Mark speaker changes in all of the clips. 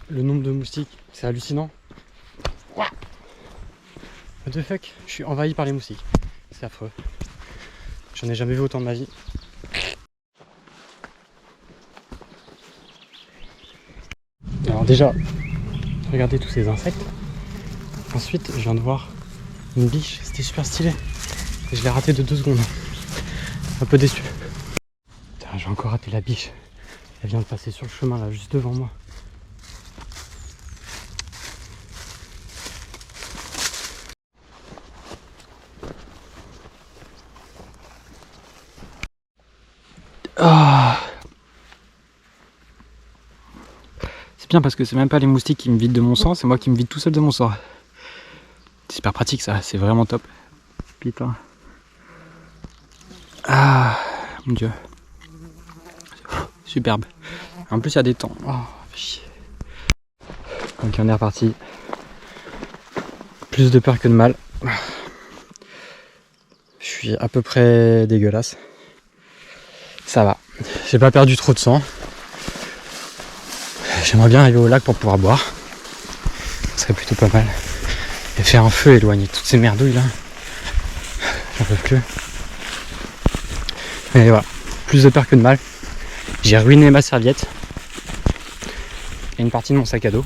Speaker 1: le nombre de moustiques, c'est hallucinant. What the fuck, je suis envahi par les moustiques. C'est affreux. J'en ai jamais vu autant de ma vie. Alors déjà, regardez tous ces insectes. Ensuite, je viens de voir une biche, c'était super stylé. Et je l'ai raté de 2 secondes. Un peu déçu. Putain, j'ai encore raté la biche. Elle vient de passer sur le chemin là, juste devant moi. Ah. C'est bien parce que c'est même pas les moustiques qui me vident de mon sang, c'est moi qui me vide tout seul de mon sang. C'est super pratique ça, c'est vraiment top. Putain. Ah mon dieu. Superbe. En plus il y a des temps. Oh, chier. Donc on est reparti. Plus de peur que de mal. Je suis à peu près dégueulasse. Ça va. J'ai pas perdu trop de sang. J'aimerais bien arriver au lac pour pouvoir boire. Ce serait plutôt pas mal. Et faire un feu, éloigner toutes ces merdouilles là. J'en peux plus. Mais voilà. Plus de peur que de mal. J'ai ruiné ma serviette. Et une partie de mon sac à dos.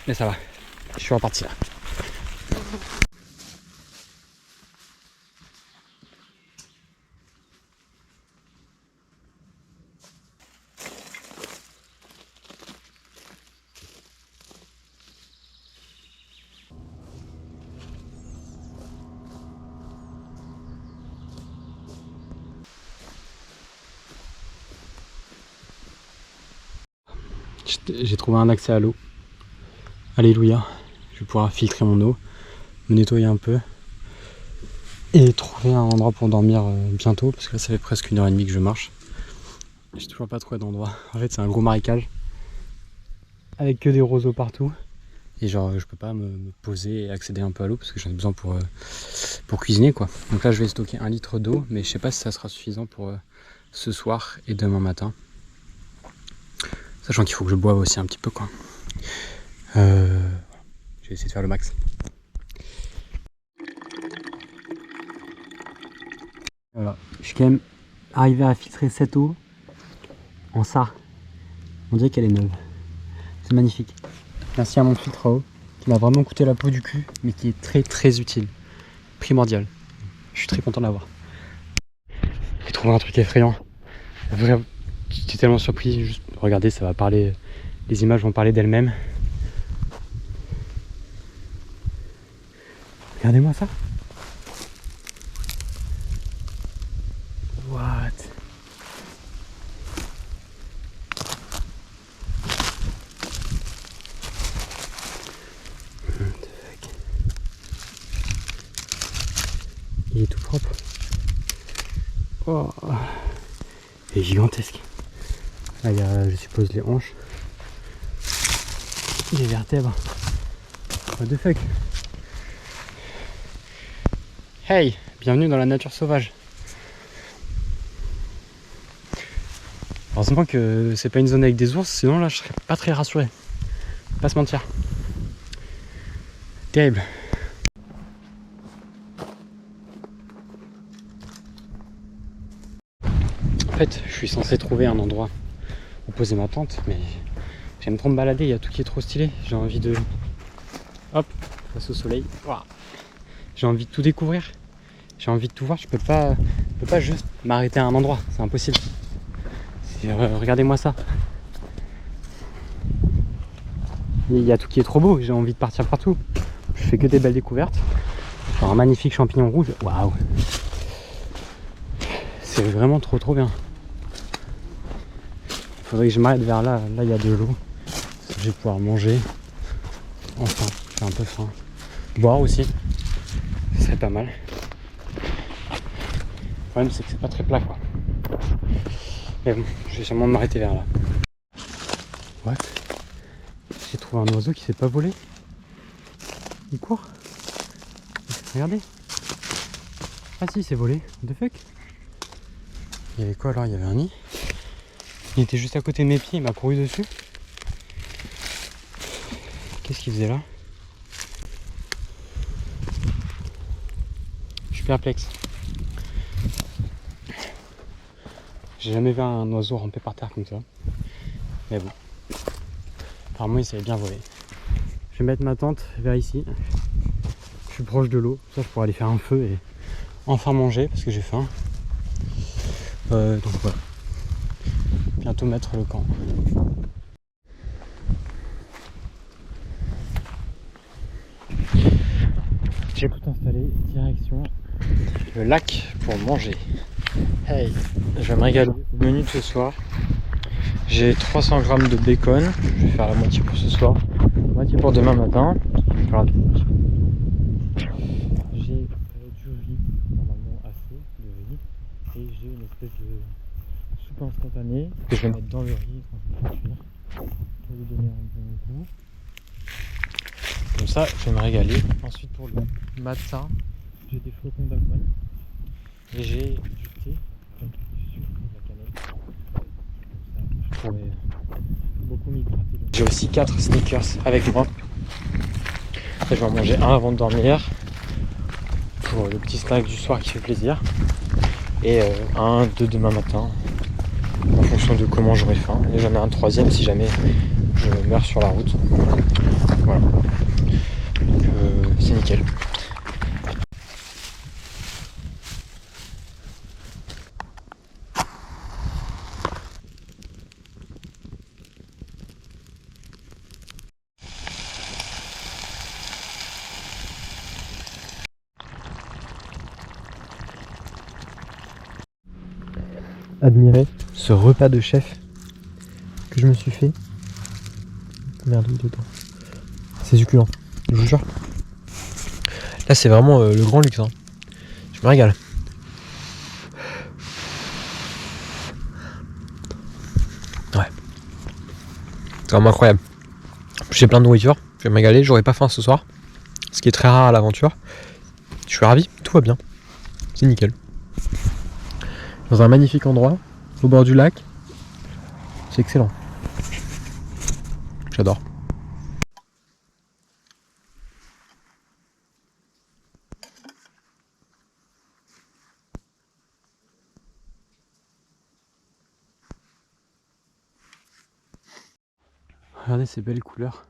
Speaker 1: Mais ça va. Je suis reparti là. J'ai trouvé un accès à l'eau. Alléluia. Je vais pouvoir filtrer mon eau, me nettoyer un peu et trouver un endroit pour dormir bientôt parce que là ça fait presque 1h30 que je marche. J'ai toujours pas trouvé d'endroit. En fait c'est un gros marécage avec que des roseaux partout et genre je peux pas me poser et accéder un peu à l'eau parce que j'en ai besoin pour cuisiner quoi. Donc là je vais stocker 1 litre d'eau mais je sais pas si ça sera suffisant pour ce soir et demain matin. Sachant qu'il faut que je boive aussi un petit peu quoi. Je vais essayer de faire le max. Voilà, je suis quand même arrivé à filtrer cette eau en ça. On dirait qu'elle est neuve. C'est magnifique. Merci à mon filtre à eau qui m'a vraiment coûté la peau du cul, mais qui est très très utile. Primordial. Je suis très content de l'avoir. J'ai trouvé un truc effrayant. J'étais tellement surpris. Juste regardez, ça va parler. Les images vont parler d'elles-mêmes. Regardez-moi ça. What? Il est tout propre. Oh. Il est gigantesque. Là il y a, je suppose, les hanches. Les vertèbres. What the fuck? Hey, bienvenue dans la nature sauvage. Heureusement que c'est pas une zone avec des ours, sinon là je serais pas très rassuré. Pas se mentir. Terrible. En fait, je suis censé trouver un endroit où poser ma tente, mais j'aime trop me balader, il y a tout qui est trop stylé. J'ai envie de... Hop, face au soleil. Wow. J'ai envie de tout découvrir. J'ai envie de tout voir, je peux pas juste m'arrêter à un endroit, c'est impossible. Regardez-moi ça. Il y a tout qui est trop beau, j'ai envie de partir partout. Je fais que des belles découvertes. Genre un magnifique champignon rouge, waouh. C'est vraiment trop bien. Il faudrait que je m'arrête vers là, là il y a de l'eau. Je vais pouvoir manger. Enfin, j'ai un peu faim. Boire aussi, ce serait pas mal. Le problème c'est que c'est pas très plat quoi. Mais bon, je vais sûrement m'arrêter vers là. Ouais. J'ai trouvé un oiseau qui s'est pas volé. Il court. Regardez. Ah si, il s'est volé. What the fuck? Il y avait quoi alors? Il y avait un nid. Il était juste à côté de mes pieds, il m'a couru dessus. Qu'est-ce qu'il faisait là? Je suis perplexe. J'ai jamais vu un oiseau ramper par terre comme ça. Mais bon. Apparemment il savait bien voler. Je vais mettre ma tente vers ici. Je suis proche de l'eau. Ça je pourrais aller faire un feu et enfin manger parce que j'ai faim. Donc voilà. Bientôt mettre le camp. J'ai tout installé, direction le lac pour manger. Hey, je vais me régaler. Au menu de ce soir, j'ai 300 grammes de bacon. Je vais faire la moitié pour ce soir, la moitié pour demain matin. J'ai du riz, normalement assez de riz, et j'ai une espèce de soupe instantanée que je vais mettre dans le riz quand je vais cuire pour lui donner un bon goût. Comme ça, je vais me régaler. Ensuite, pour le matin, j'ai des flocons d'avoine et j'ai du thé, donc du sucre, de la cannelle. Comme ça, je pourrais beaucoup m'hydrater. J'ai aussi 4 sneakers avec moi. Et je vais en manger un avant de dormir pour le petit snack du soir qui fait plaisir. Et deux demain matin en fonction de comment j'aurai faim. Et j'en ai un troisième si jamais je meurs sur la route. Voilà. Donc c'est nickel. Admirez ce repas de chef que je me suis fait. Merde, dedans. C'est succulent, je vous jure. Là, c'est vraiment le grand luxe. Hein. Je me régale. Ouais. C'est vraiment incroyable. J'ai plein de nourriture. Je vais me régaler. J'aurai pas faim ce soir. Ce qui est très rare à l'aventure. Je suis ravi. Tout va bien. C'est nickel. Dans un magnifique endroit, au bord du lac. C'est excellent. J'adore. Regardez ces belles couleurs.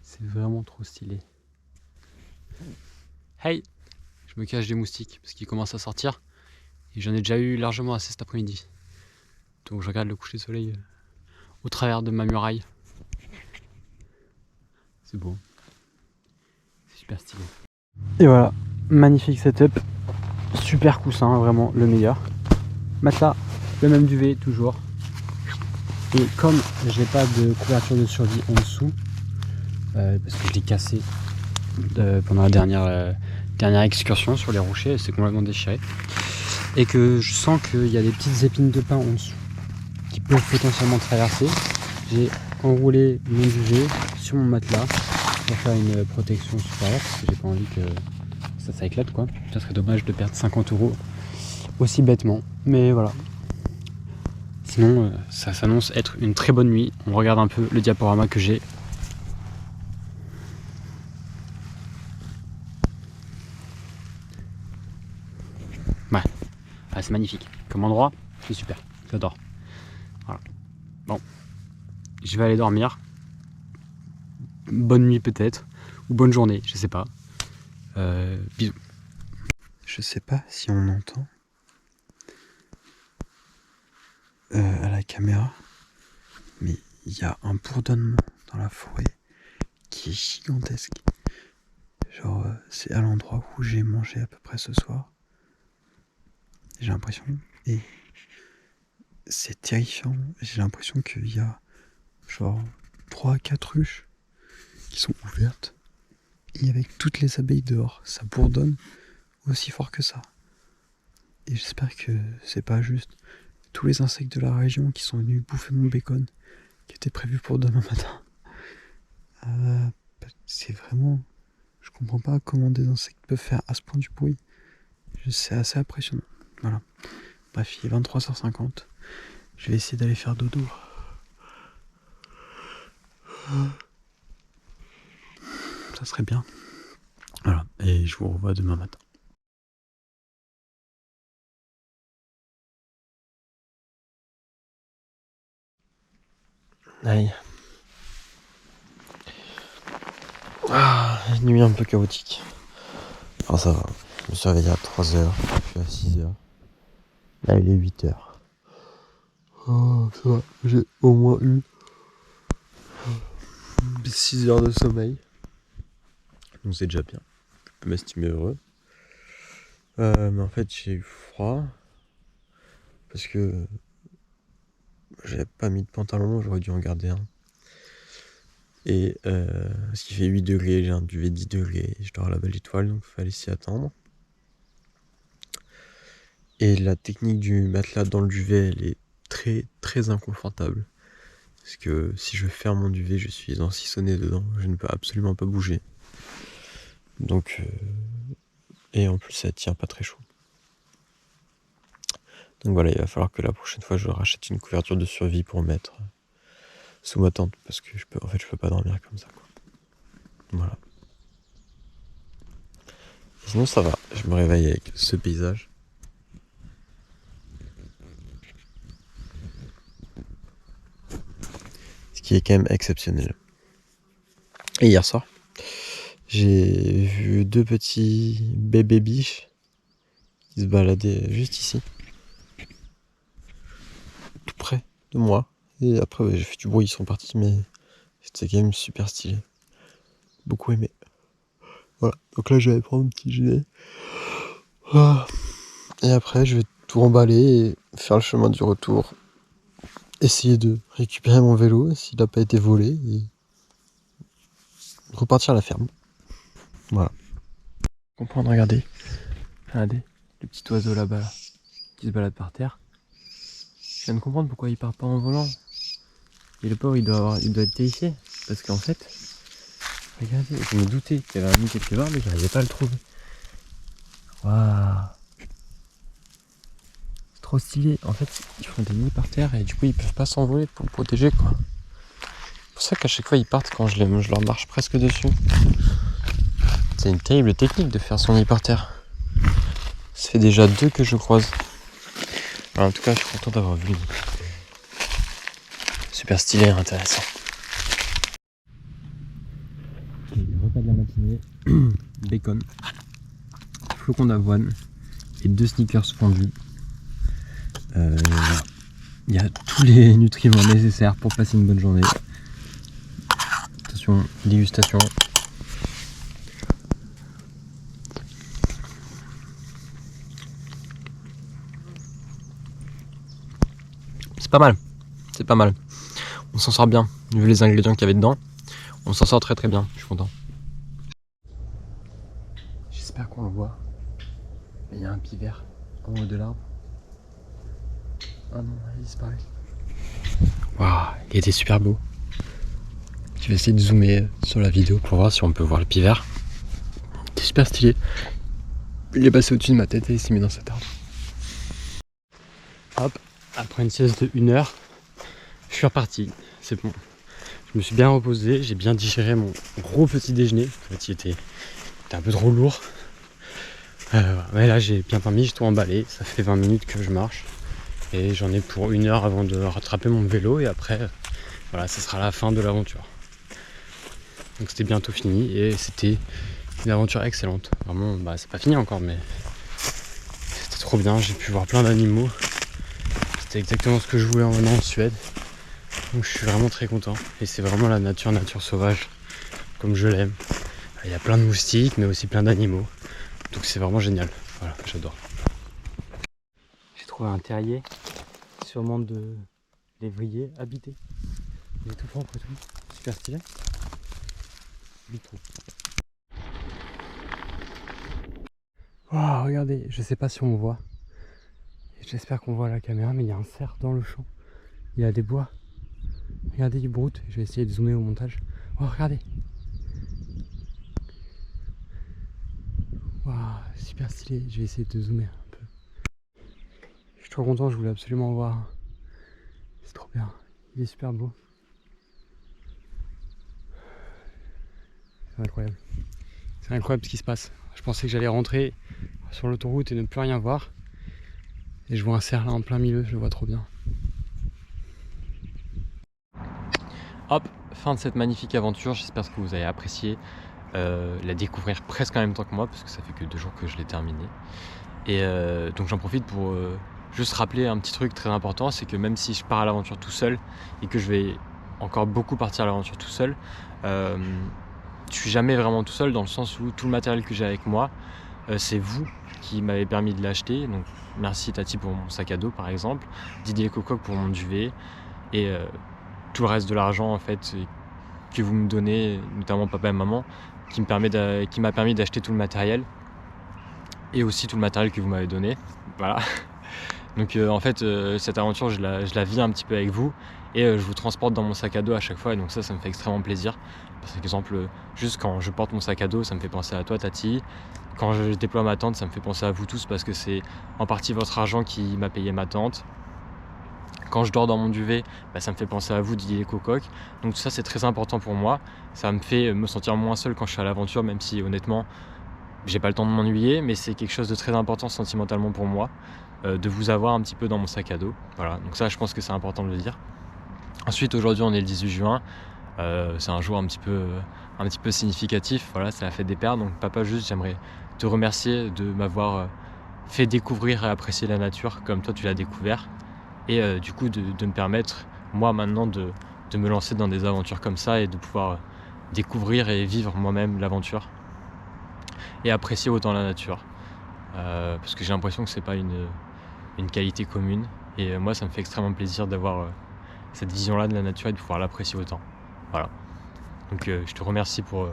Speaker 1: C'est vraiment trop stylé. Hey! Je me cache des moustiques parce qu'ils commencent à sortir. Et j'en ai déjà eu largement assez cet après-midi. Donc je regarde le coucher de soleil au travers de ma muraille. C'est beau. C'est super stylé. Et voilà, magnifique setup. Super coussin, vraiment le meilleur. Matelas, le même duvet toujours. Et comme j'ai pas de couverture de survie en dessous, parce que je l'ai cassé pendant la dernière excursion sur les rochers, elle s'est complètement déchirée. Et que je sens qu'il y a des petites épines de pin en dessous qui peuvent potentiellement traverser. J'ai enroulé mon duvet sur mon matelas pour faire une protection supérieure parce que j'ai pas envie que ça éclate quoi. Ça serait dommage de perdre 50 € aussi bêtement. Mais voilà. Sinon, ça s'annonce être une très bonne nuit. On regarde un peu le diaporama que j'ai. Ouais, ah, c'est magnifique. Comme endroit, c'est super. J'adore. Voilà. Bon, je vais aller dormir. Bonne nuit peut-être. Ou bonne journée, je sais pas. Bisous. Je sais pas si on entend à la caméra, mais il y a un bourdonnement dans la forêt qui est gigantesque. Genre, c'est à l'endroit où j'ai mangé à peu près ce soir. J'ai l'impression, et c'est terrifiant. J'ai l'impression qu'il y a genre 3 à 4 ruches qui sont ouvertes. Et avec toutes les abeilles dehors, ça bourdonne aussi fort que ça. Et j'espère que c'est pas juste tous les insectes de la région qui sont venus bouffer mon bacon qui était prévu pour demain matin. C'est vraiment... Je comprends pas comment des insectes peuvent faire à ce point du bruit. C'est assez impressionnant. Voilà. Bref, il est 23h50. Je vais essayer d'aller faire dodo. ça serait bien. Voilà, et je vous revois demain matin. Allez. Une nuit un peu chaotique. Enfin ça va, je me suis réveillé à 3h, puis à 6h. Là il est 8h. Oh ça va, j'ai au moins eu 6 heures de sommeil. Donc c'est déjà bien, je peux m'estimer heureux. Mais en fait j'ai eu froid. Parce que j'avais pas mis de pantalon, j'aurais dû en garder un. Et ce qui fait 8 degrés, j'ai un duvet 10 degrés, je dors à la belle étoile, donc il fallait s'y attendre. Et la technique du matelas dans le duvet, elle est très très inconfortable. Parce que si je ferme mon duvet, je suis ensissonné dedans, je ne peux absolument pas bouger. Donc, et en plus ça tient pas très chaud. Donc voilà, il va falloir que la prochaine fois je rachète une couverture de survie pour mettre sous ma tente, parce que je peux pas dormir comme ça, quoi. Voilà. Et sinon ça va, je me réveille avec ce paysage. Ce qui est quand même exceptionnel. Et hier soir, j'ai vu 2 petits bébés biches qui se baladaient juste ici, tout près de moi. Et après j'ai fait du bruit, ils sont partis, mais c'était quand même super stylé. Beaucoup aimé. Voilà, donc là je vais prendre un petit gilet. Et après je vais tout remballer et faire le chemin du retour. Essayer de récupérer mon vélo s'il n'a pas été volé et repartir à la ferme. Voilà. Comprendre, regardez. Regardez, le petit oiseau là-bas là, qui se balade par terre. Je viens de comprendre pourquoi il part pas en volant. Et le pauvre il doit être terrifié. Parce qu'en fait, regardez, je me doutais qu'il y avait un nid quelque part mais je n'arrivais pas à le trouver. Waouh, c'est trop stylé. En fait, ils font des nids par terre et du coup ils peuvent pas s'envoler pour le protéger, quoi. C'est pour ça qu'à chaque fois ils partent quand je leur marche presque dessus. C'est une terrible technique de faire son nid par terre. Ça fait déjà 2 que je croise. Alors, en tout cas, je suis content d'avoir vu. Super stylé et intéressant. Repas de la matinée, bacon, flocons d'avoine et 2 sneakers fondus. Il y a tous les nutriments nécessaires pour passer une bonne journée. Attention, dégustation. C'est pas mal, c'est pas mal. On s'en sort bien, vu les ingrédients qu'il y avait dedans. On s'en sort très très bien, je suis content. J'espère qu'on le voit. Il y a un pivert en haut de l'arbre. Ah non, il disparaît. Waouh, il était super beau. Je vais essayer de zoomer sur la vidéo pour voir si on peut voir le pivert. C'est super stylé. Il est passé au-dessus de ma tête et il s'est mis dans cet arbre. Hop, après une sieste de 1 heure, je suis reparti. C'est bon. Je me suis bien reposé, j'ai bien digéré mon gros petit déjeuner. En fait, il était un peu trop lourd. Mais là, j'ai bien dormi, j'ai tout emballé. Ça fait 20 minutes que je marche. Et j'en ai pour 1 heure avant de rattraper mon vélo. Et après, voilà, ça sera la fin de l'aventure. Donc c'était bientôt fini et c'était une aventure excellente. Vraiment, c'est pas fini encore, mais c'était trop bien. J'ai pu voir plein d'animaux. C'était exactement ce que je voulais en venant en Suède. Donc je suis vraiment très content. Et c'est vraiment la nature sauvage, comme je l'aime. Il y a plein de moustiques, mais aussi plein d'animaux. Donc c'est vraiment génial. Voilà, j'adore. J'ai trouvé un terrier, sûrement de lévrier habité. Il est tout propre et tout. Super stylé. Wow, regardez, je sais pas si on voit. J'espère qu'on voit à la caméra, mais il y a un cerf dans le champ. Il y a des bois. Regardez du broute. Je vais essayer de zoomer au montage. Oh, regardez. Waouh, super stylé. Je vais essayer de zoomer un peu. Je suis trop content, je voulais absolument voir. C'est trop bien. Il est super beau. C'est incroyable. C'est incroyable ce qui se passe. Je pensais que j'allais rentrer sur l'autoroute et ne plus rien voir. Et je vois un cerf là en plein milieu, je le vois trop bien. Hop, fin de cette magnifique aventure. J'espère que vous avez apprécié la découvrir presque en même temps que moi, parce que ça fait que 2 jours que je l'ai terminée. Et donc j'en profite pour juste rappeler un petit truc très important, c'est que même si je pars à l'aventure tout seul et que je vais encore beaucoup partir à l'aventure tout seul, je suis jamais vraiment tout seul, dans le sens où tout le matériel que j'ai avec moi, c'est vous qui m'avez permis de l'acheter. Donc merci Tati pour mon sac à dos par exemple, Didier Cococ pour mon duvet, et tout le reste de l'argent en fait que vous me donnez, notamment papa et maman, qui m'a permis d'acheter tout le matériel, et aussi tout le matériel que vous m'avez donné. Voilà. Donc en fait cette aventure je la vis un petit peu avec vous, et je vous transporte dans mon sac à dos à chaque fois, et donc ça me fait extrêmement plaisir. Par exemple, juste quand je porte mon sac à dos, ça me fait penser à toi Tati. Quand je déploie ma tente, ça me fait penser à vous tous, parce que c'est en partie votre argent qui m'a payé ma tente. Quand je dors dans mon duvet, ça me fait penser à vous, Didier Cococ. Donc tout ça c'est très important pour moi. Ça me fait me sentir moins seul quand je suis à l'aventure, même si honnêtement j'ai pas le temps de m'ennuyer, mais c'est quelque chose de très important sentimentalement pour moi, de vous avoir un petit peu dans mon sac à dos. Voilà, donc ça je pense que c'est important de le dire. Ensuite, aujourd'hui on est le 18 juin, c'est un jour un petit peu significatif, voilà, c'est la fête des pères. Donc papa, juste j'aimerais te remercier de m'avoir fait découvrir et apprécier la nature comme toi tu l'as découvert, et du coup de me permettre moi maintenant de me lancer dans des aventures comme ça, et de pouvoir découvrir et vivre moi-même l'aventure et apprécier autant la nature, parce que j'ai l'impression que c'est pas une qualité commune, et moi ça me fait extrêmement plaisir d'avoir cette vision là de la nature et de pouvoir l'apprécier autant. Voilà, donc je te remercie pour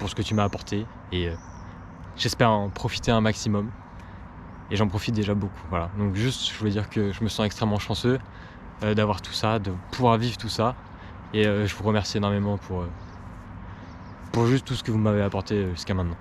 Speaker 1: ce que tu m'as apporté, et j'espère en profiter un maximum, et j'en profite déjà beaucoup. Voilà, donc juste je voulais dire que je me sens extrêmement chanceux d'avoir tout ça, de pouvoir vivre tout ça, et je vous remercie énormément pour juste tout ce que vous m'avez apporté jusqu'à maintenant.